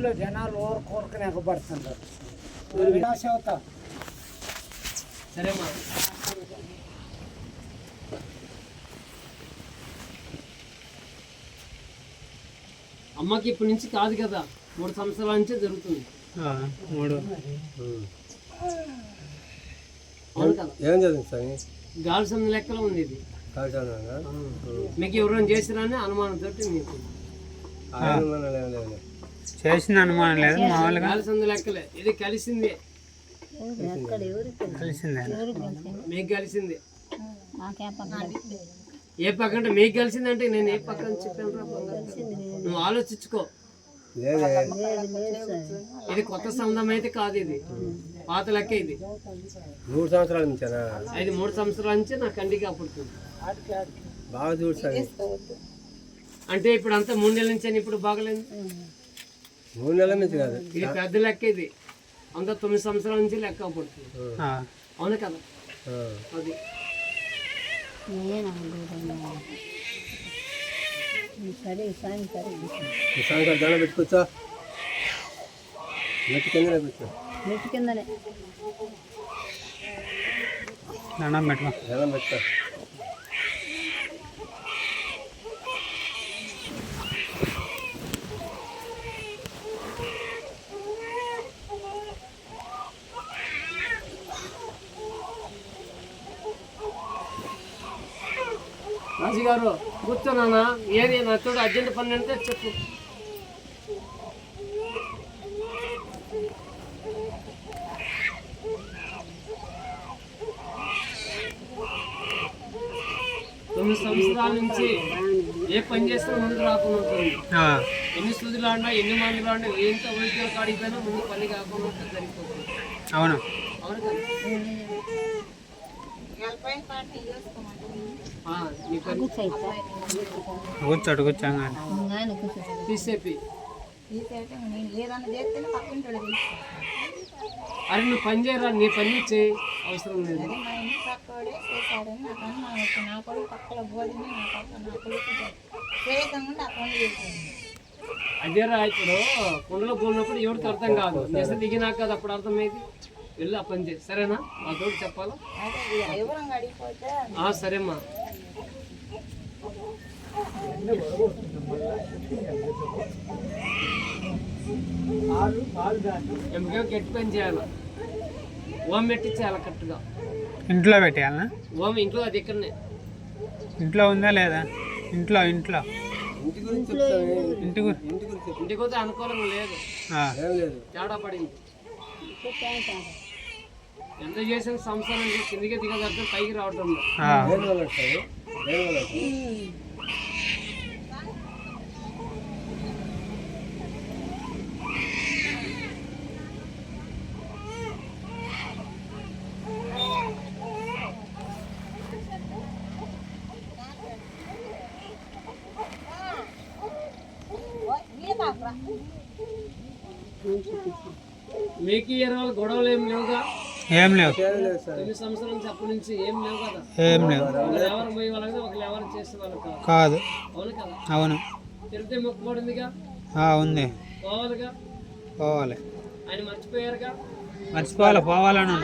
ఊర్లో జనాలు కోరుకుని ఎగబడుతుంటారు. వినాశ అవుతా సరేమ్మా. అమ్మకి ఇప్పటి నుంచి కాదు కదా, 3 సంవత్సరాల నుంచే జరుగుతుంది. 3 అవును కదా. ఏం చదువు సార్? గాల్సన్ లెక్కలో ఉంది ఇది. మీకు ఎవరైనా చేసిరా అని అనుమానంతో మీకు చేసిన అనుమానం లేదు. మామూలుగా గాల్సన్ లెక్కలే. ఇది కలిసిందే, కలిసిందే మీకు కలిసిందే. ఏ పక్క అంటే మీకు కలిసిందంటే నేను ఏ పక్క అని చెప్పాను రా. నువ్వు ఆలోచించుకో. ఇది కొత్త సంబంధం అయితే కాదు, ఇది పాత లెక్క. ఇది 3 సంవత్సరాల నుంచి. ఇది 3 సంవత్సరాల నుంచి నా కంటికి అప్పుడుతుంది. బాగా చూడు అంటే ఇప్పుడు అంతా 3 నెలల నుంచి. ఇప్పుడు బాగలేదు. 3 నెలల నుంచి కాదు, ఇది పెద్ద లెక్క. ఇది అంతా 9 సంవత్సరాల నుంచి లెక్క అప్పుడుతుంది. అవును కదా. అది సాయంకాలం దండ పెట్టుకోవచ్చా? నెట్ కిందనే పెట్టు. నెట్ కిందనే దండం పెట్టుకో. దండం పెట్టుకో. రాజు గారు కూర్చోనా? ఏది నా తోడు అర్జెంట్ పని అంటే చెప్పు. తొమ్మిది సంవత్సరాల నుంచి ఏ పని చేసినా ముందుకు రాకుండా ఉంటుంది. ఎన్ని సూదులు ఆడినా, ఎన్ని మందులు ఆడినా, ఎంత వైద్యుల కాడికి పోయినా ముందు పని కాకుండా జరిగిపోతుంది. అవును అవును కదా. కూర్చోడు కూర్చోంగా తీసేపి. అరే నువ్వు పని చేయరా, నీ పని చేయి, అవసరం లేదు. అదేరా ఇప్పుడు కుండలో పోయినప్పుడు ఎవరికి అర్థం కాదు. చేస్తే దిగినాక కదా అప్పుడు అర్థమైంది. వెళ్ళి ఆ పని చేయి, సరేనా? మా తోడు చెప్పాలా? సరేమ్మా. ఎంపిక గట్టి పని చేయాలి. ఓం పెట్టించాలి కరెక్ట్గా. ఇంట్లో పెట్టేయాలనా? ఓం ఇంట్లో, అది ఇక్కడనే. ఇంట్లో ఉందా లేదా? ఇంట్లో ఇంట్లో ఇంటికి పోతే అనుకూలంగా లేదు, తేడా పడింది. ఎంత చేసిన సంవత్సరం కిందికి దిగదర్థం పైకి రావటం. మీకు 20 గొడవలు ఏం లేవుగా? ఏం లేవు. 9 సంవత్సరాల నుంచి అప్పటి నుంచి ఏం లేవు కదా? ఏం లేవు. ఎవరు పోయి వాళ్ళకి ఒకరు ఎవరు చేసే వాళ్ళు కాదు. అవును కదా. అవును. తిరుపతి మొక్కుబడిందిగా, ఉంది. పోవాలిగా. పోవాలి. ఆయన మర్చిపోయారుగా. మర్చిపోవాలి, పోవాలని.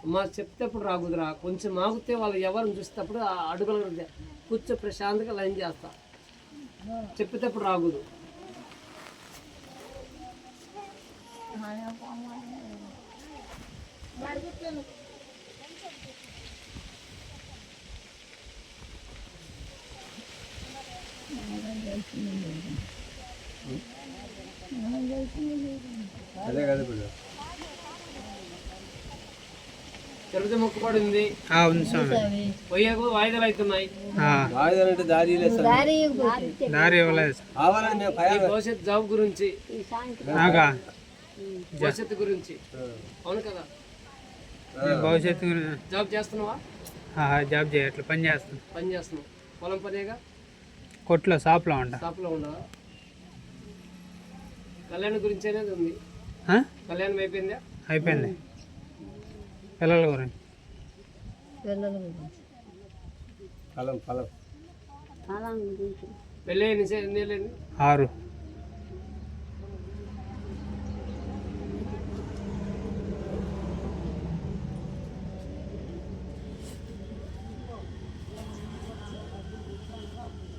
అమ్మా చెప్తేప్పుడు రాగుదురా, కొంచెం మాగితే వాళ్ళు ఎవరిని చూసేటప్పుడు అడుగులు కూర్చో ప్రశాంతంగా లైన్ చేస్తా. చెప్పేటప్పుడు రాగుదు. అదే కదా తిరుపతి మొక్కుబడింది. పోయే వాయిదాలు అవుతున్నాయి. దారి ఇవ్వలేదు. భవిష్యత్ జాబ్ గురించి, భవిష్యత్తు గురించి. అవును కదా. భవిష్యత్తు జాబ్ చేస్తున్నావా? జాబ్ చేయట్లేదు, పని చేస్తున్నావు. పని చేస్తున్నావు. పొలం పనేగా. కొట్లో షాప్లో ఉంటా. షాప్లో ఉండవా? కళ్యాణం గురించి అనేది ఉంది. కళ్యాణం అయిపోయిందా? అయిపోయింది. పిల్లల గురించి. పెళ్ళి ఎన్ని ఏళ్ళండి? 6.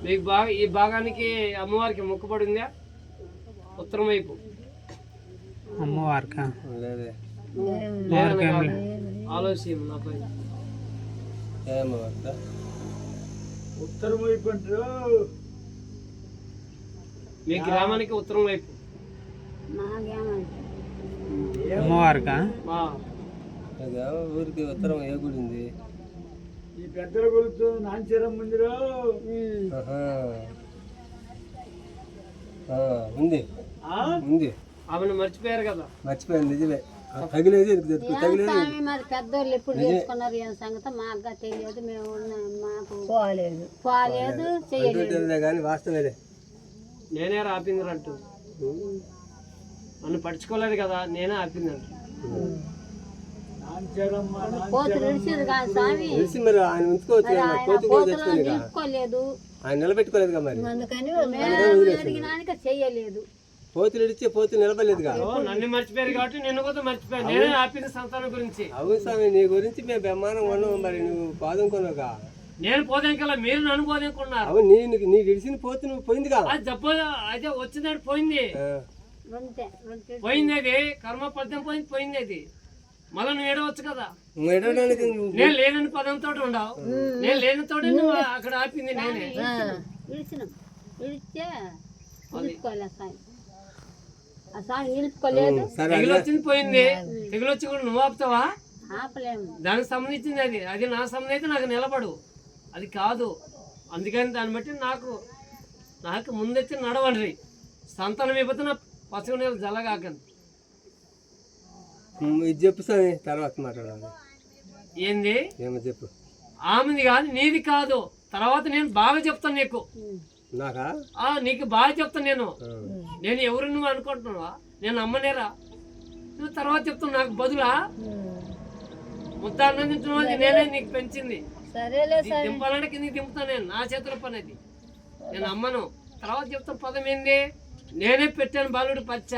మీకు బాగా ఈ భాగానికి అమ్మవారికి మొక్కుబడి ఉందా? ఉత్తరం వైపు అమ్మవారికా? లేదే ఆలోచన నా పైన ఏమో అక్క ఉత్తరం వైపు మీ గ్రామానికి ఉత్తరం వైపు అమ్మవారికా? మా ఊరికి ఉత్తరం ఏ గుడి ఉంది? ఈ పెద్దల గుడితో నాంచరం మందిరం ఆహా. ఉంది ఉంది. ఆమెను మర్చిపోయారు కదా? మర్చిపోయింది, నిజమే. తగిలేదు తగిలేదు. మరి పెద్దోళ్ళు ఎప్పుడు చేసుకున్నారు ఏం సంగతి మాకు తెలియదు. మేము మాకు పోలేదు చేయలేదు కానీ వాస్తవేలే. నేనే ఆపింది అంటూ నన్ను పడుచుకోలేదు కదా, నేనే ఆపింది అంటూ. పోతులు విడిచేది కాదు స్వామి, తెలిసి మరి ఆయన ఉంచుకోవచ్చు కదా, కోతి కూడా తెచ్చుకోలేదు కదా. నిలుపుకోలేదు. ఆయన నిలబెట్టుకోలేదు కదా మరి. అందుకని మేము అడిగినాక చెయ్యలేదు. పోతులు ఇడిచి పోతులు నిలబడలేదుగా. నన్ను మర్చిపోయారు కాబట్టి నిన్ను కూడా మర్చిపోయాను. నేనే ఆపింది సంతానం గురించి. అవును స్వామి, నీ గురించి మేము బ్రహ్మాండం ఉన్నాం. మరి నువ్వు పాదం కొనవుగా. నేను పోదేకల్లా మీరు నన్ను పోదేకున్నారు. అవును, నీకు ఇడిసిన పోతు నువ్వు పోయిందిగా. అది జబ్బు అయితే వచ్చిందంటే పోయింది. పోయింది అది కర్మ పద్యం పోయింది అది. మళ్ళీ నువ్వు ఏడవచ్చు కదా. నేను లేనని పదంతో ఉండవు. నేను లేని తోటి నువ్వు అక్కడ ఆపింది నేనే. తెగులు వచ్చింది పోయింది. తెగులు వచ్చి కూడా నువ్వు ఆపుతావా? దానికి సంబంధించింది అది. అది నా సంబంధం అయితే నాకు నిలబడు. అది కాదు. అందుకని దాన్ని బట్టి నాకు ముందొచ్చి నడవండి. సంతానం అయిపోతే నా పచ్చగా నీళ్ళు జల్లగాకండి. ఇది చెప్పు స్వామి, తర్వాత మాట్లాడాలి. ఏంది ఏమో చెప్పు. ఆమెది కాదు, నీది కాదు. తర్వాత నేను బాగా చెప్తాను నీకు. నాకా? నీకు బాగా చెప్తాను నేను. నేను ఎవరు నువ్వు అనుకుంటున్నావా? నేను అమ్మనేరా? నువ్వు తర్వాత చెప్తాను. నాకు బదులా ముద్ద అన్నం తింటున్నావు. అది నేనే నీకు పెంచింది. దింపాలంటే కిందకి దింపుతాను నేను. నా చేతుల పని అది. నేను అమ్మను. తర్వాత చెప్తాను పదం ఏంది? నేనే పెట్టాను బాలుడు పచ్చ.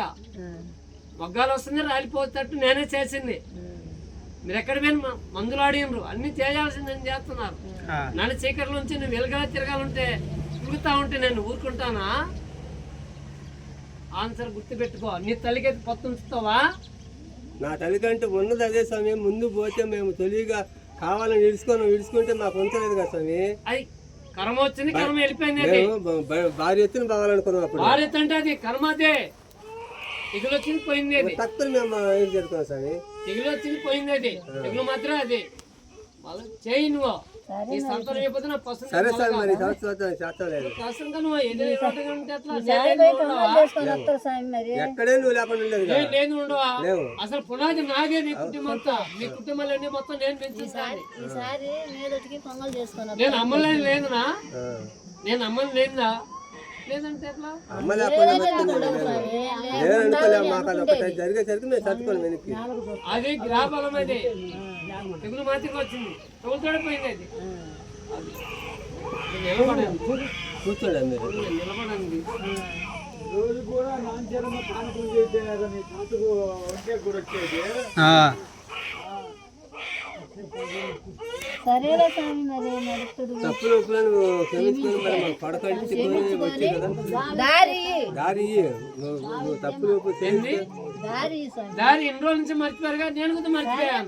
మొగ్గాలు వస్తుంది, రాలిపోతట్టు నేనే చేసింది. మీరు ఎక్కడ పోయిన మందులు ఆడినరు, అన్ని చేయాల్సిందని చేస్తున్నారు. నన్ను చీకటి నుంచి నువ్వు వెలుగలా తిరగాలంటే తిరుగుతా ఉంటే నేను ఊరుకుంటానా? ఆన్సర్ గుర్తుపెట్టుకో. నీ తల్లికైతే పొత్తు ఉంచుతావా? నా తల్లికంటే ఉన్నది అదే స్వామి. ముందు పోతే మేము తొలిగా కావాలని విడుచుకుంటే మాకు ఉంచలేదు కదా స్వామి. అది కర్మ వచ్చింది, కర్మ వెళ్ళిపోయింది. అది భారీ ఎత్తున బాగాలనుకున్నాం. భారీ ఎత్తు అంటే అది కర్మ. అదే తెగులు వచ్చింది పోయింది. అది తక్కువ మేము ఏం జరుగుతున్నాం స్వామి. తెగులు వచ్చింది పోయింది. అది తెగులు మాత్రం అది చేయి. నువ్వు నీ సంతానం అయిపోతే నా పసంత. సరే సార్, మరి చేస్తలేదు. పసంత నువ్వు ఎక్కడే నువ్వు లేకుండా లేదు ఉండవా? అసలు పునాది నాదే. నీ కుటుంబం మీ కుటుంబాలన్నీ మొత్తం నేను పెంచేసాను. నేను అమ్మలేని లేదునా? నేను అమ్మని లేదునా? లేదంటే ఎట్లా? అమ్మ లేకుండా జరిగేసరికి మేము తట్టుకోండి వెనక్కి. అది గ్రాబలం. అది తెగులు మాత్రమే వచ్చింది. తెగులుతోనే పోయింది. అది నిలబడండి, కూర్చోండి మీరు. నిలబడండి. రోజు కూడా నాంచరమ్మ కానుకలు చేస్తే నీ కాటుకు వంటే కూడా వచ్చేది. తప్పులు క్షమించుకొని మరి మాకు పడకండి వచ్చే కదా. దారి నువ్వు తప్పులు దారి ఎన్ని రోజుల నుంచి మర్చిపోయారుగా. నేను కూడా మర్చిపోయాను.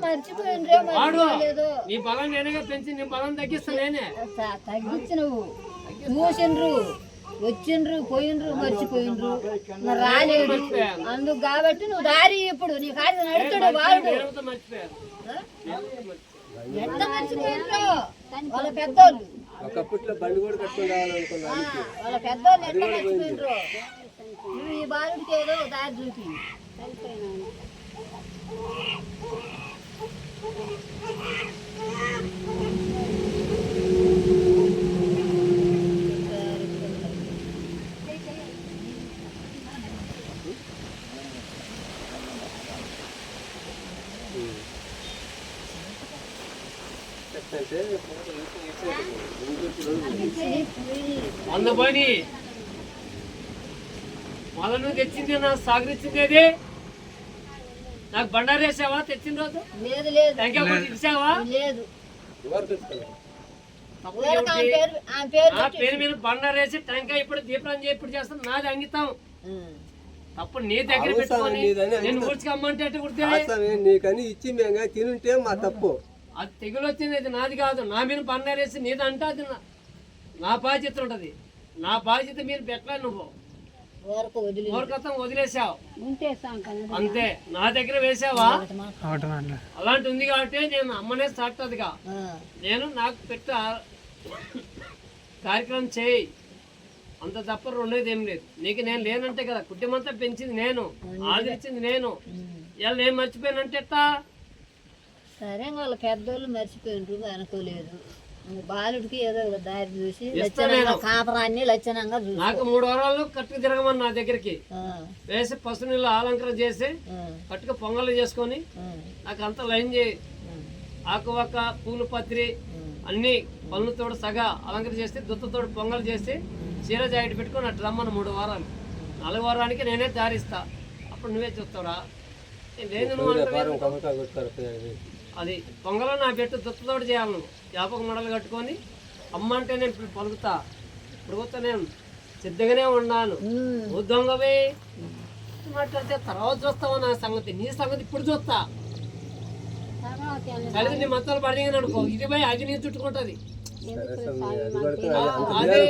వాడు నీ బలం నేనేగా పెంచి నీ బలం తగ్గిస్తా నేనే. తగ్గించినవు చూసిండ్రు, వచ్చిండ్రు, పోయిండ్రు, మర్చిపోయిండ్రు, రాలేదు. అందుకు కాబట్టి నువ్వు దారి ఇప్పుడు నీ కాడికి నడుతాడు వాడు. మర్చిపోయాను. ఎంత మర్చిపోయిండ్రు వాళ్ళ పెద్దోళ్ళు. ఒకప్పట్లో బండి కూడా కట్టుకుని రావాలనుకున్నాను. వాళ్ళ పెద్దోళ్ళు ఎంత మర్చిపోయిండ్రు. నువ్వు ఈ బాలుడికి ఏదో దారి చూపి. అంటే వంద పోయి మళ్ళీ నువ్వు తెచ్చింది నా సాగరిచ్చింది ఏది నాకు బండారు వేసావా తెచ్చిన రోజు లేదు లేదు టెంకాయ కొట్టి ఇచ్చావా లేదు ఎవరు తెచ్చుకోలేదు. తప్పు ఏమిటి? నా పేరు మీద బండారు వేసి టెంకాయ ఇప్పుడు దీపం ఇప్పుడు చేస్తాను నాది అంగితం తప్పు నీ దగ్గర పెట్టుకొని నేను ఊడ్చుకమ్మంటే ఎట్టు కుడితే స్వామి నీకని ఇచ్చి మేము తినుంటే మా తప్పు. అది తెగులు వచ్చింది అది నాది కాదు నా మీద బండారు వేసి నీది అంటే అది నా బాధ్యత ఉంటది నా బాధ్యత మీరు పెట్టలేదు నువ్వు మూర్ఖత్వం వదిలేసావు అంతే నా దగ్గర వేసావా ఒకటి మాటలు అలాంటి ఉంది కాబట్టి నేను అమ్మనే సాగుతుందిగా నేను నాకు పెట్ట కార్యక్రమం చేయి అంత తప్ప రెండేది ఏం లేదు నీకు నేను లేనంటే కదా కుటుంబంతా పెంచింది నేను ఆదరించింది నేను ఇలా నేను మర్చిపోయానంటే ఎట్టా సరే వాళ్ళ పెద్దోళ్ళు మర్చిపోయినరు అనుకోలేదు బాలుడికి ఏదో ఒక దారి చూసి కాపరాన్ని లక్షణంగా చూసి నాకు 3 వారాలు కట్టుకు తిరగమని నా దగ్గరికి వేసి పసు నీళ్ళు అలంకరణ చేసి కట్టుకు పొంగలు చేసుకొని నాకు అంత లైన్ చేయి ఆకు ఒక్క పూలు పత్రి అన్ని పళ్ళతోడు సగా అలంకరణ చేసి దుత్తతోడు పొంగలు చేసి చీర జాకెట్ పెట్టుకొని అట్లా రమ్మను 3 వారాలు 4 వారానికి నేనే దారిస్తా అప్పుడు నువ్వే చూస్తావురా లేదు నువ్వు అంటే అది పొంగలో నా పెట్టు దుత్తతోడు చేయాలి నువ్వు వ్యాపక మడలు కట్టుకొని అమ్మ అంటే నేను పలుకుతా ఇప్పుడు నేను సిద్ధంగానే ఉన్నాను నువ్వు దొంగవే మాట్లాడితే తర్వాత చూస్తావా నా సంగతి నీ సంగతి ఇప్పుడు చూస్తా కలిసి నీ మత్తాలు పడిగానే అనుకో ఇది పోయి అది నీ చుట్టుకుంటది అదే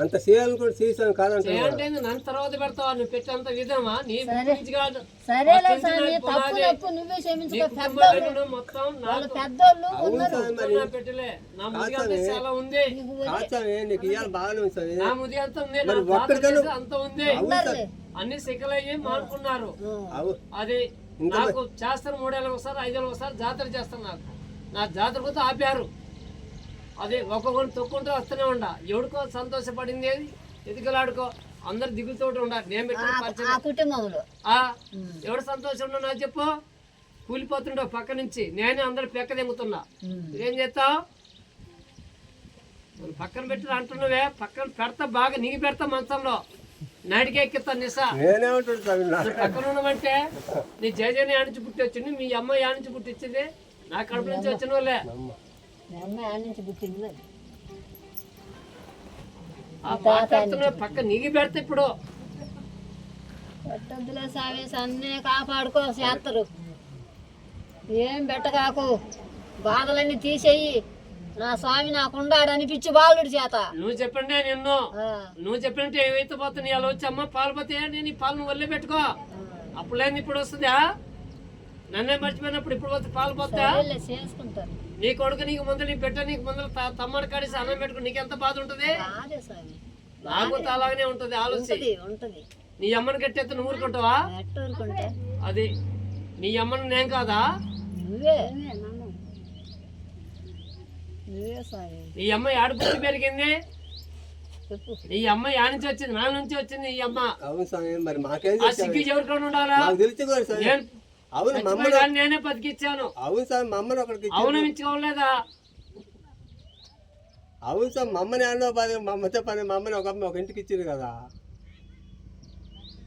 అంత చేయాలని కూడా చేసాను కాదంటే చేయంటే నన్ను తర్వాత పెడతావా నువ్వు పెట్టేంత విధమా నీ గురించి కాదు మొత్తం పెట్టలే నా ముది అంతా చాలా ఉంది నీకు ఇవాళ బాగానే ఉంది నా ముది అంతా ఉంది అంత ఉంది అన్ని సిక్కలయ్యి మానుకున్నారు అది నాకు చేస్తాను 3 ఏళ్ళకి ఒకసారి 5 ఏళ్ళకి ఒకసారి జాతర చేస్తాను నాకు నా జాతర కూడా ఆపారు అదే ఒక్కొక్కరిని తొక్కుంటూ వస్తూనే ఉండ ఎవడికో సంతోషపడింది ఏది ఎదుగులాడుకో అందరు దిగుతోటి ఉండాలి నేను పెట్టిన ఎవడు సంతోషం ఉన్నా నాకు చెప్పు కూలిపోతుండవు పక్క నుంచి నేనే అందరు పెక్క తెంగుతున్నా ఏం చేస్తావు పక్కన పెట్టి అంటున్నావే పక్కన పెడతా బాగా నీకు పెడతా మంచంలో నాటికి ఎక్కిస్తా నిసా పక్కన ఉన్నామంటే నీ జయజని ఆడించి పుట్టి వచ్చింది మీ అమ్మాయి ఆడించి పుట్టి ఇచ్చింది నా కడుపు నుంచి వచ్చిన వాళ్ళే పక్క నీకు పెడతా ఇప్పుడు పెట్టద్దులే సావేసి అన్నీ కాపాడుకో చేస్తారు ఏం పెట్టకాకు బాధలన్నీ తీసేయి నా స్వామి నాకుండాడు అనిపించి బాలుడి చేత నువ్వు చెప్పండి నిన్ను నువ్వు చెప్పినట్టు ఏవైతే పోతుంది ఇలా వచ్చి అమ్మ పాలు పోతే నేను ఈ పాలను వల్లే పెట్టుకో అప్పుడు లేని ఇప్పుడు వస్తుందా నన్నే మర్చిపోయినప్పుడు ఇప్పుడు పోతే పాలు పోతా చేసుకుంటారు నీ కొడుకు నీకు ముందు నీ పెట్ట నీకు ముందు తమ్మడి కాడేసి అన్నం పెట్టుకుని నీకు ఎంత బాధ ఉంటుంది నాకు అలాగనే ఉంటది ఆలోచన నీ అమ్మని కట్టేస్తే నువ్వు ఊరుకుంటావా అది నీ అమ్మని నేను కాదా ఈ అమ్మాయి ఆడ పుట్టి పెరిగింది ఈ అమ్మాయి ఆడ నుంచి వచ్చింది నా నుంచి వచ్చింది ఈ అమ్మ ఆ సిగ్గు ఎవరికైనా ఉండాలా నేనే బతికిచ్చాను అవును మించుకోలేదా అవును సార్ మమ్మని అన్నో పని మమ్మతో పని మమ్మని ఒక ఇంటికి ఇచ్చింది కదా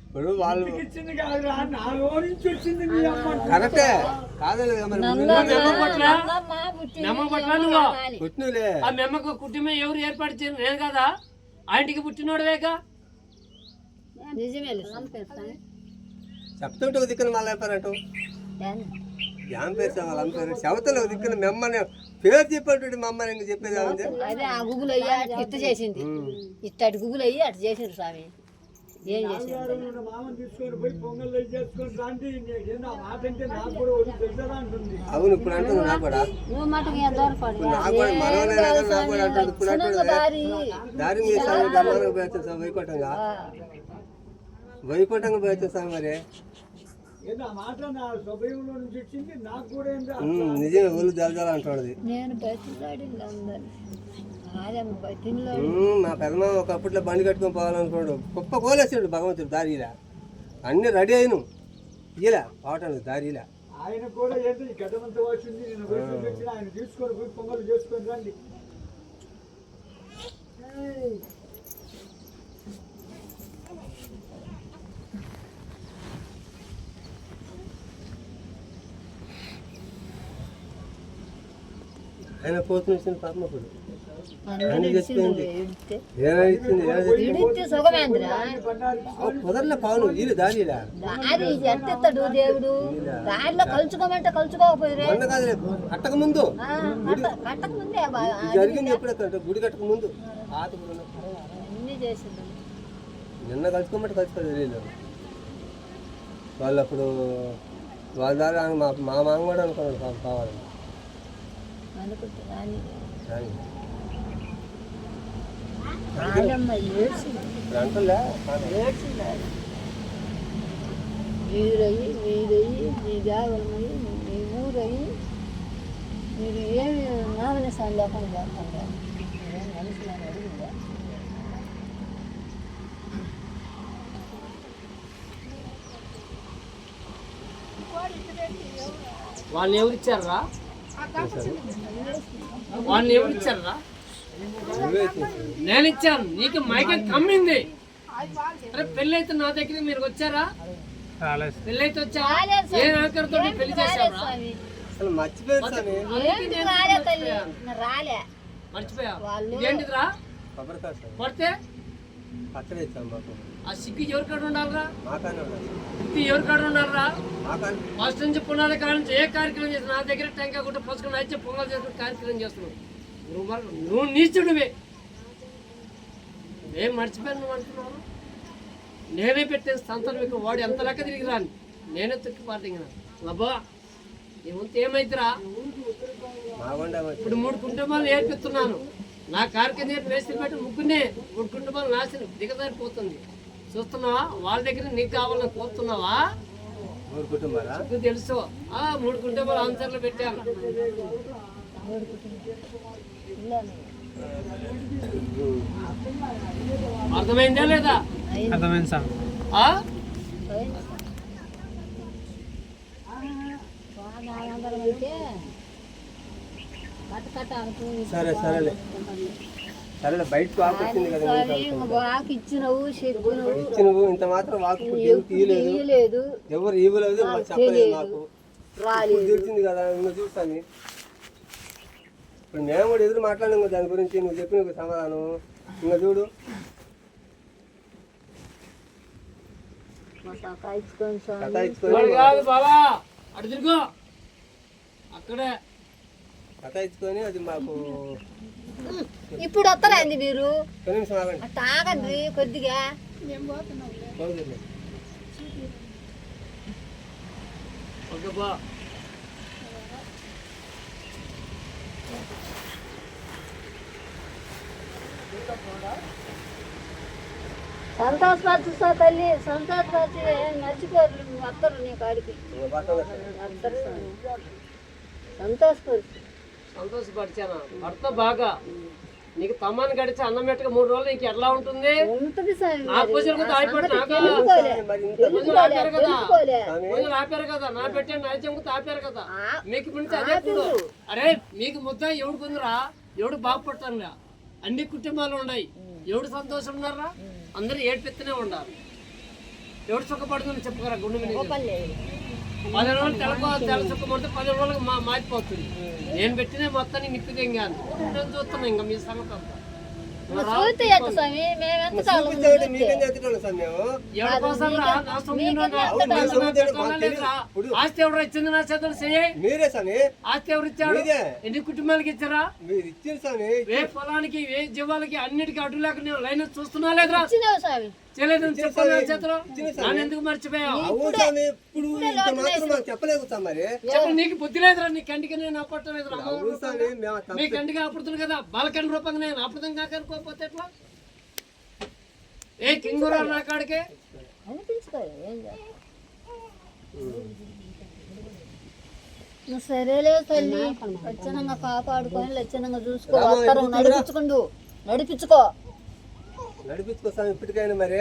ఇప్పుడు వాళ్ళు కరెక్టే కాదలే పుట్టినలే ఆ మెమ్మకు కుటుంబం ఎవరు ఏర్పాటు చేయరు నేను కదా ఆ ఇంటికి పుట్టినోడవేగా చెప్తుంటే ఒక దిక్కున మళ్ళీ చెప్పారంటూ ఏం పేరు సార్ వాళ్ళ పేరు చెబుతలే ఒక దిక్కున మెమ్మని పేరు చెప్పేటువంటి మమ్మని ఇంక చెప్పేది అదే ఆ గుగులు అయ్యి ఇట్ట చేసింది ఇట్టటి గుగులు అయ్యి అటు చేసిండ్రు స్వామి ఏం చేసింది అవును ఇప్పుడు అంటుంది నాకు కూడా దారి మీద గమనంగా పోయొచ్చు సార్ వైకుంఠంగా వైకుంఠంగా పోయొచ్చు సార్ మరి నిజమే ఊళ్ళు జలజాల అంటున్నది మా పెదమ ఒకప్పట్లో బండి కట్టుకొని పోవాలనుకోడు గొప్ప కోలేసాడు భగవంతుడు దారిలా అన్ని రెడీ అయిన ఇయ్యలే పోవటానికి దారిలా ఆయన కూడా ఏంటో ఈ గడ్డమంతా వచ్చింది నేను ఆయన తీసుకొని పోయి పొంగలు చేసుకొని రండి ఆయన పోతున్న ఇచ్చిన పాపం అప్పుడు అన్నీ ఇచ్చిండు, ఏడిస్తే. ఏమైనా ఇచ్చింది ఈడిస్తే సుఖమేంద్రా కుదరలే పావును వీళ్ళు దారిలా అది ఎట్టెత్తాడు దేవుడు దారిలో కలుచుకోమంటే కలుచుకోకపోయిరే మొన్న కాదులే కట్టక ముందు కట్టక ముందే జరిగింది ఎప్పుడెక్కడ గుడి కట్టక ముందు పాత గుడి ఉన్నప్పుడు. అన్నీ చేసిండు. నిన్న కలుసుకోమంటే కలుసుకోలేదు వీళ్ళు వాళ్ళు అప్పుడు వాళ్ళ ద్వారా మా మామ కూడా అనుకున్నాడు పాపం కావాలని అనుకుంటే రాని కానీ రానమ్మ ఏడ్చింది. ఇప్పుడు అంటలే ఏడ్చింది ఆయన. మీరయ్యి మీ దేవలమయ్యి మీ ఊరయ్యి మీరు ఏమి నామనే సాయం లేకుండా చేస్తారా మీరేం మనుషులు అని అడిగిందా? వాళ్ళని ఎవరు ఇచ్చారా? వాళ్ళని ఎవరు ఇచ్చారా? నువ్వే ఇచ్చేసి నేను ఇచ్చాను. నీకు మైకం కమ్మింది. అరే పెళ్ళైతే నా దగ్గర మీరు వచ్చారా? రాలేదు. పెళ్ళైతే వచ్చా? రాలేదు ఏ స్వామి. ఆఖరితో పెళ్లి రాలేదు చేశారా? స్వామి. అసలు మర్చిపోయారు స్వామి ఏంటి రాలే తల్లి రాలే మర్చిపోయా? వాళ్ళు- ఏంటిదిరా? కొబ్బరికాయ స్వామి పడితే పచ్చడి ఇచ్చాం మాకు ఆ సిగ్గు ఎవరి కాడ ఉండాలరా? మాకానే ఉండాలి ఇది ఎవరి కాడ ఉండాలరా? మాకానే ఫస్ట్ నుంచి పునాది కాడ నుంచి ఏ కార్యక్రమం చేస్తున్నా నా దగ్గర టెంకాయ గుట్ట పసుకుని అయితే పొంగల్ చేసుకుని కార్యక్రమం చేస్తున్నావు. నువ్వు నీచుడివే. ఏం మర్చిపోయాను నువ్వు అంటున్నావు? నేనే పెట్టే సంతానం మీకు వాడు ఎంత లెక్క తిరిగి రాని నేనే తొక్కి పాటింగిన అబ్బా నీ వంతు ఏమైతురా? మాగుండా ఇప్పుడు 3 కుటుంబాలు ఏర్పిస్తున్నాను. నా కార్యక్రమం వేసి పెట్టి ముగ్గునే 3 కుటుంబాలు నాశనం దిగజారిపోతుంది. చూస్తున్నావా? వాళ్ళ దగ్గర నీకు కావాలని కోరుతున్నావా? 3 కుటుంబాలా నీకు తెలుసు 3 కుటుంబాలు ఆన్సర్లు పెట్టాను. అర్థమైందా లేదా? అర్థమైంది సార్. ఆ? అందరం అయితే కట్ట అనుకుని సరే సరేలే సరేలే బయటకు వాకు వచ్చింది కదా వాకి ఇచ్చినవు చెప్పినవు ఇచ్చి నువ్వు ఇంత మాత్రం వాకు తీయలేదు తీయలేదు ఎవరు ఇవ్వలేదు మాకు చెప్పలేదు మాకు రాలేదు తెలిసింది కదా నువ్వు చూస్తాను. ఇప్పుడు మేము కూడా ఎదురు మాట్లాడినాం కదా దాని గురించి నువ్వు చెప్పిన సమాధానం ఇంకా చూడు కథ ఇచ్చుకొని కథ వాడు ఇచ్చుకొని కాదు బాబా అటు తిరుగు అక్కడే కథ ఇచ్చుకొని అది మాకు ఇప్పుడు వస్తారండి మీరు ఒక నిమిషం ఆగండి అట్ట ఆగండి కొద్దిగా పోదురులే. ఓకే బా సంతోషపరచు తల్లి సంతోషపరిచి మర్చిపోరు వస్తారు నీ కాడికి ఇంకా బట్టలు వస్తారు సంతోషపరచు సంతోషపరిచాను. భర్త బాగా నీకు తమ్మని గడిచి అన్నం పెట్టక 3 రోజులు నీకు ఎట్లా ఉంటుంది? ఉంటుంది సార్ నా పూజలు కూడా ఆగిపోయి నాకు మరి ఇంత పూజలు ఆపారు కదా తెలుసుకోలే పూజలు ఆపారు కదా నా పెట్టే నైత్యం కూడా ఆపారు కదా మీకు ఇప్పుడు నుంచి అదే పూజ. అరే మీకు ముద్ద ఎవడు పొందురా? ఎవడు బాగుపడతానురా? అన్ని కుటుంబాలు ఉన్నాయి. ఎవడు సంతోషం ఉన్నారా? అందరూ ఏడ్పెత్తనే ఉండాలి. ఎవడు సుఖపడుతుందని చెప్పగలరా? గుండె మీద 10 రోజులు తెల్ల సుఖం పడితే 10 రోజులకు మారిపోతుంది. నేను పెట్టిన మొత్తాన్ని నిప్పిదెంగాను నేను చూస్తున్నా ఇంకా మీ సంగతి అంతా. చూస్తే ఎట్ట స్వామి మేమెంత కాలం చూపించాలంటే మీకేం చేస్తున్నాం సార్ మేము ఎవరి కోసం రా? నా సొమ్ము ఆస్తి ఎవరు ఇచ్చింది? నా చేతులు చెయ్యి. మీరే సామి ఆస్తి ఎవరు ఇచ్చారు? మీరే ఎన్ని కుటుంబాలకి ఇచ్చారా? మీరు ఇచ్చారు సామి ఏ పొలానికి ఏ జీవాలకి అన్నిటికీ అడ్డు లేక నేను లైన్ చూస్తున్నా లేదురా? ఇచ్చినావు స్వామి చేయలేదని చెప్పాను నా చేతిలో. నన్ను ఎందుకు మర్చిపోయావు? అవును సామి ఇప్పుడు ఇంత మాత్రం మాకు చెప్పలేదు సార్ మరి చెప్పు నీకు బుద్ధి లేదురా? నీ కంటికి నేను అప్పట్టలేదురా? అవును సామి మేము మీ కంటికి అప్పుడుతుంది కదా బాలకండ రూపంగా నేను అప్పుడుతం కాక అనుకోకపోతే ఎట్లా? ఏ కింగురా నా కాడికే అనిపించుకోలే ఏం చేస్తావు సరేలే తల్లి లక్షణంగా కాపాడుకొని లక్షణంగా చూసుకో వస్తారు నడిపించుకో నడిపించుకొస్తాం ఇప్పటికైనా మరి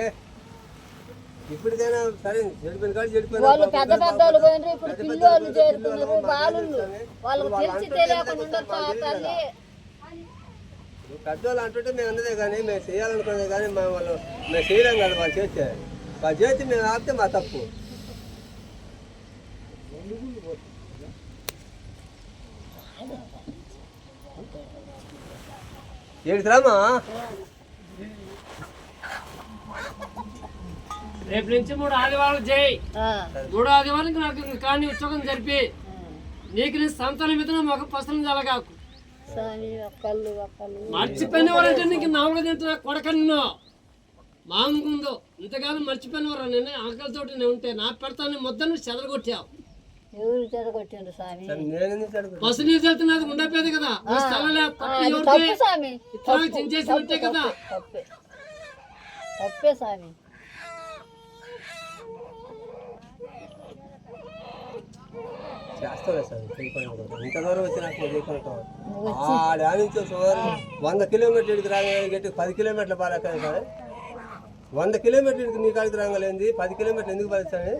ఇప్పటికైనా సరే చెడిపోయిన కాదు వాళ్ళు పెద్ద పెద్ద వాళ్ళు చెడిపోయిన పోయినారు ఇప్పుడు పిల్లలు చేరుకున్నారు బాలుళ్ళు వాళ్ళకి తెలిసి తెలియకుండా ఉండరు తల్లి పెద్దవాళ్ళు అంటుంటే మేము అన్నదే కానీ మేము చేయాలనుకున్నదే కానీ వాళ్ళు మేము చేయలేం కదా వాళ్ళు చేస్తే వాళ్ళు చేసి మేము ఆపితే మా తప్పు ఏడికి రామా రేపు నుంచి 3 ఆదివారాలు చేయి. ఆ, 3 ఆదివారానికి నాకు ఇంక కానీ ఉత్సవం జరిపి నీకు నీ సంతానం మీద ఒక పసరం జరగాకు. స్వామి ఒక్కళ్ళు మర్చిపోయిన వారంటే నీకు నాలుగు తింటున్నా కొడక నిన్ను మామూలుందో ఇంతకాలం మర్చిపోయినవారా నేను ఆకలితోటి నేను ఉంటే నా పెడతాను ముద్దను చెదరగొట్టావు. ఎవరు చెడగొట్టిండు స్వామి? నేనెందుకు చెడగొట్టాను? బస్సు నీరు వెళ్తున్నది ఉండపోయేది కదా తప్పు స్వామి, చించేసి ఉంటే కదా. తప్పే తప్పే స్వామి. చేస్తాలే సార్ ఇంత దూరం వచ్చి నాకు చేయకుంటాం. ఆడ నుంచి సుమారు 100 కిలోమీటర్లు ఇడికి రాగానే గట్టి 10 కిలోమీటర్ల బాగాలి సార్. 100 కిలోమీటర్లు ఇడికి నీ కాడికి రాగలేంది 10 కిలోమీటర్లు ఎందుకు పలుస్తాను?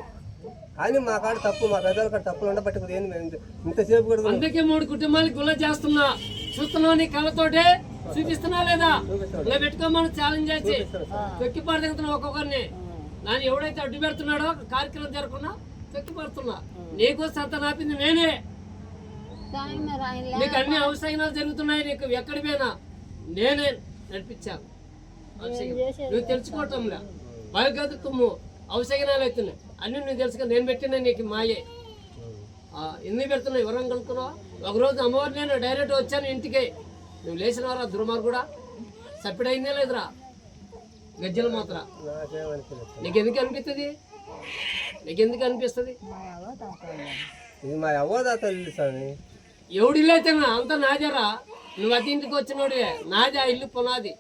కానీ మా కాడ తప్పు, మా పెద్దల కాడ తప్పులు ఉండబట్టి ఏంది మేము ఇంతసేపు కూడా. అందుకే 3 కుటుంబాలకి గుల్ల చేస్తున్నా. చూస్తున్నావు నీ కళ్ళతోటే చూపిస్తున్నా లేదా? ఇలా పెట్టుకోమని ఛాలెంజ్ చేసి తొక్కి పడదిగుతున్నా ఒక్కొక్కరిని. నన్ను ఎవడైతే అడ్డు పెడుతున్నాడో కార్యక్రమం జరగకుండా తొక్కి పడుతున్నా. నీకు సంతానాపింది నేనే. స్వామి మరి ఆయన నీకు అన్ని అవసరాలు జరుగుతున్నాయి. నీకు ఎక్కడి పోయినా నేనే నడిపించాను. నువ్వు తెలుసుకోవటంలా బయలుగదు తుమ్ము అవసరాలు అవుతున్నాయి అన్ని నువ్వు తెలుసుగా. నేను పెట్టినా నీకు మాయే ఎందుకు పెడుతున్నావు? ఎవరైనా కలుపుకున్నావు? ఒకరోజు అమ్మవారు నేను డైరెక్ట్ వచ్చాను ఇంటికి. నువ్వు లేచిన వారా దుర్మార్గు కూడా సప్పిడైందే లేదురా గజ్జల మాత్రం. నీకెందుకు అనిపిస్తుంది? నీకెందుకు అనిపిస్తుంది? ఇది మా అవ్వదాత ఇల్లు స్వామి. ఎవడి ఇల్లు అయితే అంతా నాదేరా. నువ్వు అతి ఇంటికి వచ్చినోడివే. నాదే ఆ ఇల్లు పునాది.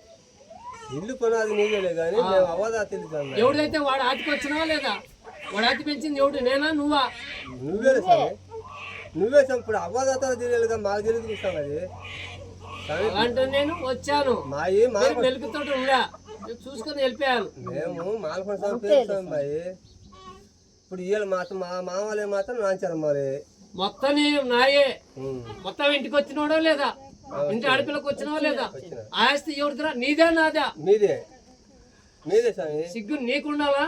ఇల్లు పునాది నీదేలే కానీ మేము అవ్వదాత ఇల్లు స్వామి. ఎవడైతే వాడు ఆతికి వచ్చినావా లేదా? వాడు ఆతి పెంచింది ఎవడు? నేనా నువ్వా? నువ్వేలే స్వామి. నువ్వే స్వామి. ఇప్పుడు అవ్వదాత తెలియదుగా మాకు తెలియదు ఇస్తాం అది అంటే నేను వచ్చాను మాయి వెలుగుతో ఉందా చూసుకొని వెళ్ళిపోయాను. మేము మాలకొండ స్వామి పేరు స్వామి మాయి. ఇప్పుడు వీళ్ళు మాత్రం మా మామలే మాత్రం నాంచారమ్మాలి మొత్తం నాయే. మొత్తం ఇంటికి వచ్చినోడో లేదా? ఇంటి ఆడపిల్లకి వచ్చినావా లేదా? ఆస్తి ఎవరిదిరా? నీదే నాదా? మీదే మీదే స్వామి. సిగ్గు నీకుండాలా?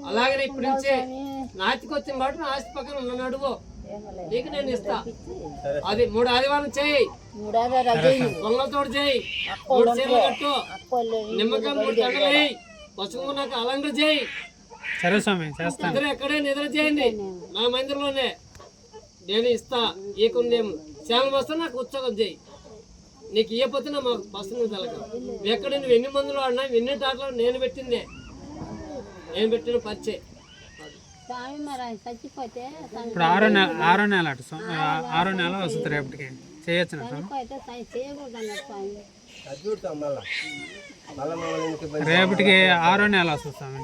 అలాగే ఇప్పటి నుంచే నాతికి వచ్చిన కాబట్టి నా ఆస్తి పక్కన ఉన్న అడుగు నీకు నేను ఇస్తా. అది 3 ఆదివారం చేయి, పొంగలతో చేయి, 3 చీరలు కట్టు, నిమ్మకాయ 3 దండలు వేయి, పసుపు నాకు అలంకరణ చేయి. సరే స్వామి చేస్తాను. ఇద్దరు ఎక్కడే నిద్ర చేయండి నా మందిరంలోనే. నేను ఇస్తా. ఈకుందేమో శ్యామల వస్తా నాకు ఉత్సవం చేయి. నీకు ఇవ్వకపోతే నా మాకు పసంగా తెలక. ఎక్కడ నువ్వు ఎన్ని మందులు ఆడినా ఎన్ని టాట్లో నేను పెట్టిందే. నేను పెట్టిన పచ్చే. ఇప్పుడు 6వ నెల అటు 6వ నెల వస్తుంది రేపటికి చేయొచ్చు రేపటికి 6వ నెల వస్తుంది స్వామి.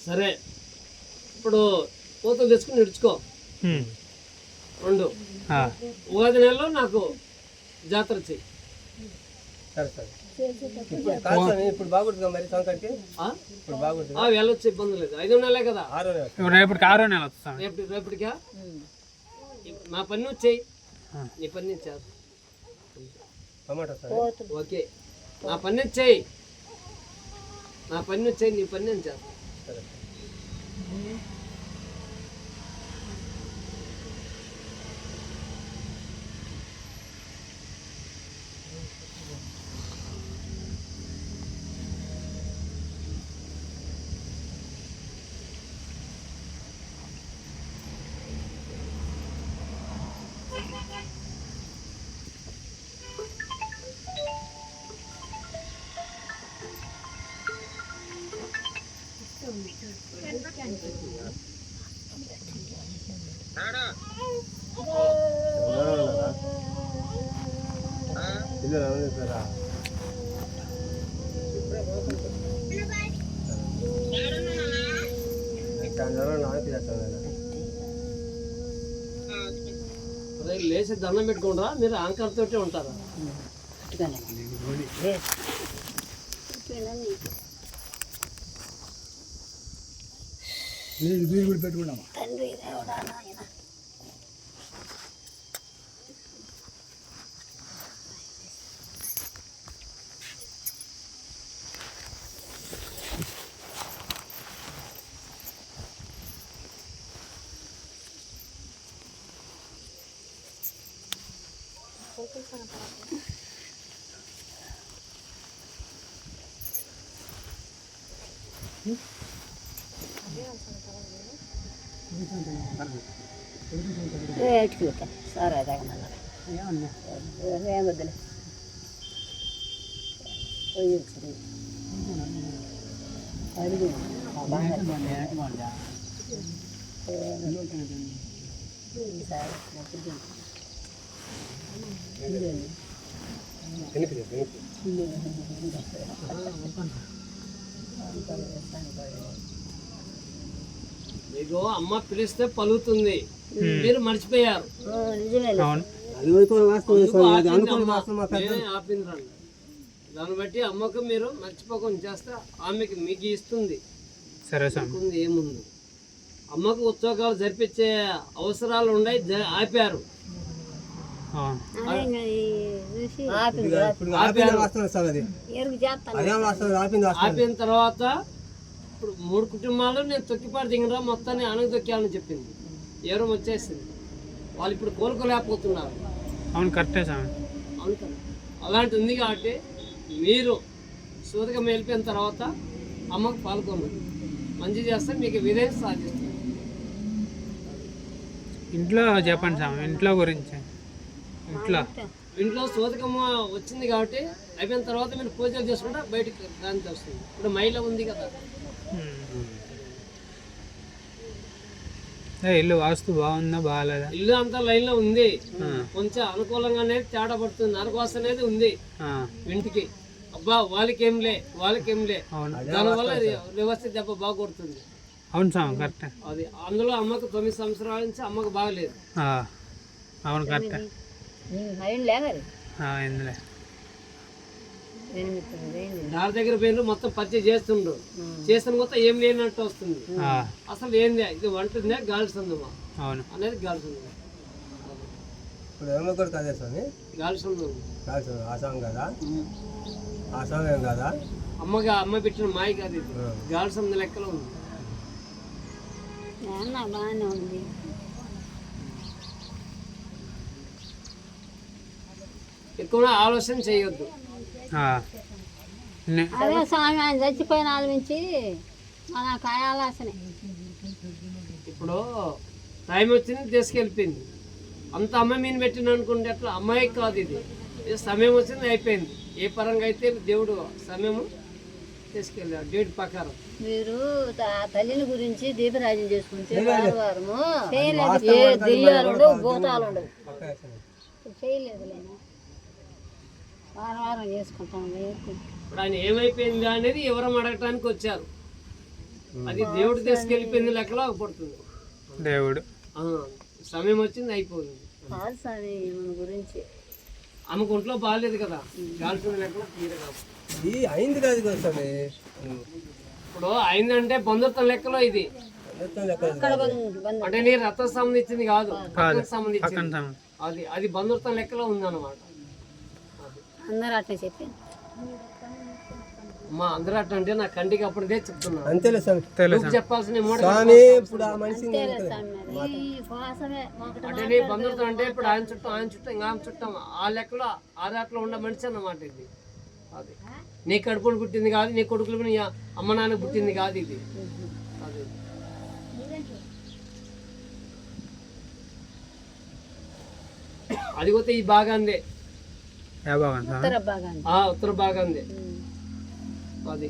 సరే ఇప్పుడు పూతలు తెచ్చుకుని ఇడుచుకో. 2 ఉగాది నెలలో నాకు జాతర చెయ్యి. ఇప్పుడు బాగుంటుంది మరి సంక్రాంతి. ఇప్పుడు బాగుంటుంది వెళ్ళొచ్చు, ఇబ్బంది లేదు. 5వ నెలే కదా. రేపటికి 6వ నెల వస్తుంది. రేపటికా నా పని నువ్వు చెయ్యి, నీ పని నేను చేస్తా. ఓకే, నా పని నేను చెయ్యి, నా పని నువ్వు చెయ్యి, నీ పని నేను చేస్తా. ఇల్లు రామేశ్వరా నాకు చేస్తాను కదా లేచి దండం పెట్టుకుంటారా మీరు ఆంకర్ తోటే ఉంటారా? మీరు కూడా పెట్టుకున్నామా? తండ్రి దేవుడా నాయన ఏడ్చుకుంటా సరే తగిన ఏం వద్దులే అడుగు మీకు అమ్మ పిలిస్తే పలుకుతుంది, మీరు మర్చిపోయారు. ఆపిందండి. దాన్ని బట్టి అమ్మకు మీరు మర్చిపోకుండా చేస్తే ఆమెకి మీకు ఇస్తుంది. సరే ఏముంది అమ్మకు ఉత్సవాలు జరిపించే అవసరాలు ఉన్నాయి, ఆపారు. ఆపిన తర్వాత ఇప్పుడు 3 కుటుంబాలు నేను తొక్కిపాటు దిగినరా మొత్తాన్ని అనగ తొక్కాలని చెప్పింది. ఎవరో వచ్చేసింది, వాళ్ళు ఇప్పుడు కోలుకోలేకపోతున్నారు. అవును కరెక్టే స్వామి. అవును కదా, అలాంటి ఉంది కాబట్టి మీరు సూదకం వెళ్ళిపోయిన తర్వాత అమ్మకు పాల్గొన్నారు, మంచి చేస్తే మీకు విధేయం సాధిస్తుంది. ఇంట్లో చెప్పండి స్వామి, ఇంట్లో గురించి. ఇంట్లో సూదకమ్మ వచ్చింది కాబట్టి అయిపోయిన తర్వాత మీరు పూజలు చేసుకుంటే బయటకు దానికి వస్తుంది. ఇప్పుడు మహిళ ఉంది కదా. ఇల్లు వాస్తు బాగుందా బాగాలేదా? ఇల్లు అంతా లైన్ లో ఉంది, కొంచెం అనుకూలంగా అనేది తేడా పడుతుంది. నరకోసం అనేది ఉంది ఇంటికి. అబ్బా వాళ్ళకేంలే దానివల్ల వ్యవస్థ దెబ్బ బాగా కొడుతుంది. అవును స్వామి కరెక్ట్. అది అందులో అమ్మకు 9 సంవత్సరాల నుంచి అమ్మకు బాగలేదు. అవును కరెక్ట్. దారి దగ్గర పోయిన మొత్తం పచ్చి చేస్తుండ్రు, చేసిన మొత్తం ఏం లేనట్టు వస్తుంది. అసలు ఏంది ఇది వంట ఉందా గాల్స్ ఉందమ్మా అనేది గాల్స్ ఉంది. అమ్మ పెట్టిన మాయ కాదు ఇది, గాల్స్ ఉంది లెక్కలో ఉంది. బాగానే ఉంది. ఎక్కువ ఆలోచన చేయొద్దు. అదే స్వామి ఆయన చచ్చిపోయిన వాళ్ళ నుంచి మన కాయాలాసనే. ఇప్పుడు టైం వచ్చింది తీసుకెళ్ళిపోయింది, అంత అమ్మ మీద పెట్టిన అనుకుంటే అట్లా అమ్మాయి కాదు ఇది. సమయం వచ్చింది అయిపోయింది. ఏ పరంగా అయితే దేవుడు సమయము తీసుకెళ్ళాడు డేట్ ప్రకారం. మీరు తల్లిని గురించి దీపరాజం చేసుకుంటే వారము దెయ్యాలు ఉండవు, భూతాలు ఉండవు. చేయలేదులేనా, వారం చేసుకుంటాం. ఇప్పుడు ఆయన ఏమైపోయింది అనేది ఎవరం అడగటానికి వచ్చారు. అది దేవుడు తీసుకెళ్ళిపోయింది లెక్కలో పడుతుంది. దేవుడు సమయం వచ్చింది అయిపోయింది. కాదు స్వామి మన గురించి ఆమెకు ఒంట్లో బాగాలేదు కదా, గాల్సిన లెక్కలో క్లియర్ కాదు. అయింది కాదు కదా స్వామి. ఇప్పుడు అయిందంటే బంధుత్వం లెక్కలో ఇది. అంటే నీ రక్తం సంబంధించింది కాదు, సంబంధించింది అది. అది బంధుత్వం లెక్కలో ఉందన్నమాట. అందరూ అట్లా చెప్పాను. అమ్మా అందరూ అట్లా అంటే నా కంటికి అప్పుడే చెప్తున్నాను. అంతేలే చెప్పాల్సిన అంటే నీ బంధుత్వం అంటే ఇప్పుడు ఆయన చుట్టం ఇంకా ఆమె చుట్టం ఆ లెక్కలో ఆ దాంట్లో ఉండే మనిషి అన్నమాట ఇది. అది నీ కడుపును పుట్టింది కాదు, నీ కొడుకులు నీ అమ్మ నాన్న పుట్టింది కాదు ఇది. అది అది పోతే ఈ భాగాందే, ఉత్తర భాగాందే. అది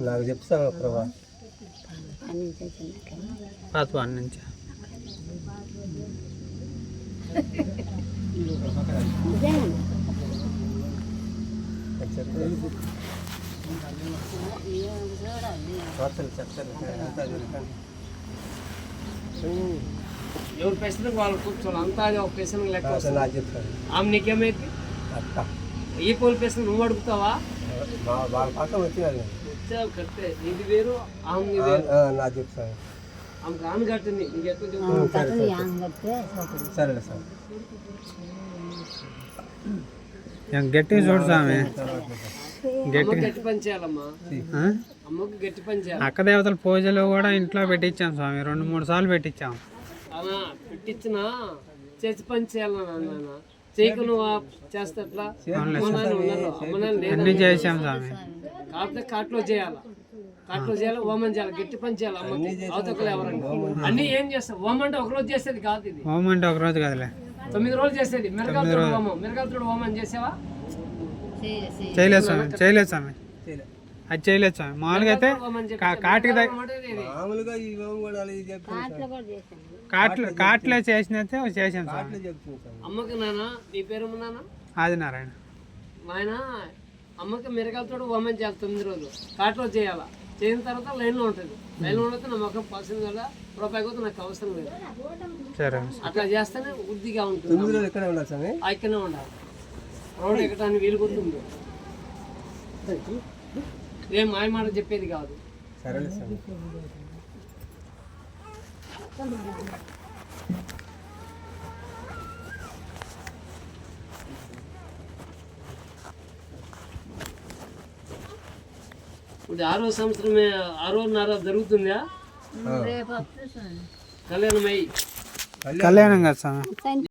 నాకు చెప్తాను ప్రభా నుంచి ఇదేనండి. ఎవరు పెసరికి వాళ్ళు కూర్చోవాలి అంతా అది ఒక పెసరికి లెక్క వస్తుంది. నాకు చెప్తాను ఆమె నీకేమైంది అక్క ఈ పోలి పెసరు నువ్వు అడుగుతావా? వాళ్ళ పక్కన వచ్చినారు వచ్చావు కట్టే ఇది వేరు ఆమె వేరు. నాకు చెప్తాను ఆమెకు ఆమె కట్టింది ఇంకెట్లా చెప్పు? కథలు యాన్ కడితే సరిపోతుంది. సరేలే సార్ గట్టిగా చూడు స్వామి. అమ్మకి గట్టి పని చేయాలమ్మా, ఆ? అమ్మకి గట్టి పని చేయాలి. అక్క దేవతల పూజలు కూడా ఇంట్లో పెట్టించాం స్వామి, 2-3 సార్లు పెట్టించాం. అలా పెట్టించిన చేసి పని చేయాలి నాన్న. చేయకు నువ్వు చేస్తే ఎట్లా? అన్ని చేసాం స్వామి. కాకపోతే కాట్లో చేయాలి, కాట్లో చేయాలి, ఓమన్ చేయాలి, గట్టి పని చేయాలి. అమ్మకి అవతకలు ఎవరండి అన్ని ఏం చేస్తావు? ఓమం అంటే ఒకరోజు చేసేది కాదు, ఇది హోమం అంటే ఒకరోజు కదలే, 9 రోజులు చేసేది. మిరకాయలతో ఓమం, మిరకాయలతో ఓమం చేసావా? చేయలేదు స్వామి, చేయలేదు స్వామి, అది చేయలేదు స్వామి. మామూలుగా అయితే కాటికి మామూలుగా ఈ ఓం కూడా ఇది చెప్తాను కాట్లో కూడా చేశాను. కాట్లో చేసినట్టే చేసాం స్వామి. చెప్తాను అమ్మకి నాన్న నీ పేరు నాన్న ఆదినారాయణ. నాయన అమ్మకి మిరకాయలతో ఓమం చేయాలి 9 రోజులు, కాట్లో చేయాలా. చేసిన తర్వాత లైన్లో ఉంటుంది. లైన్లో ఉంటే నా మొక్క పర్సన్ కదా రూపాయి కూడా నాకు అవసరం లేదు. సరే అట్లా చేస్తేనే వృద్ధిగా ఉంటుంది. 9 రోజులు ఎక్కడ ఉండాలి స్వామి? ఇక్కడనే ఉండాలి, రోడ్డు ఎక్కడానికి వీలు కొడుతుంది. ఏం మాయ మాట చెప్పేది కాదు. సరేలే స్వామి. ఇప్పుడు 6వ సంవత్సరమే 6.5 జరుగుతుందా రేపు వస్తుంది. కళ్యాణం అయ్యి? కళ్యాణం కదా స్వామి.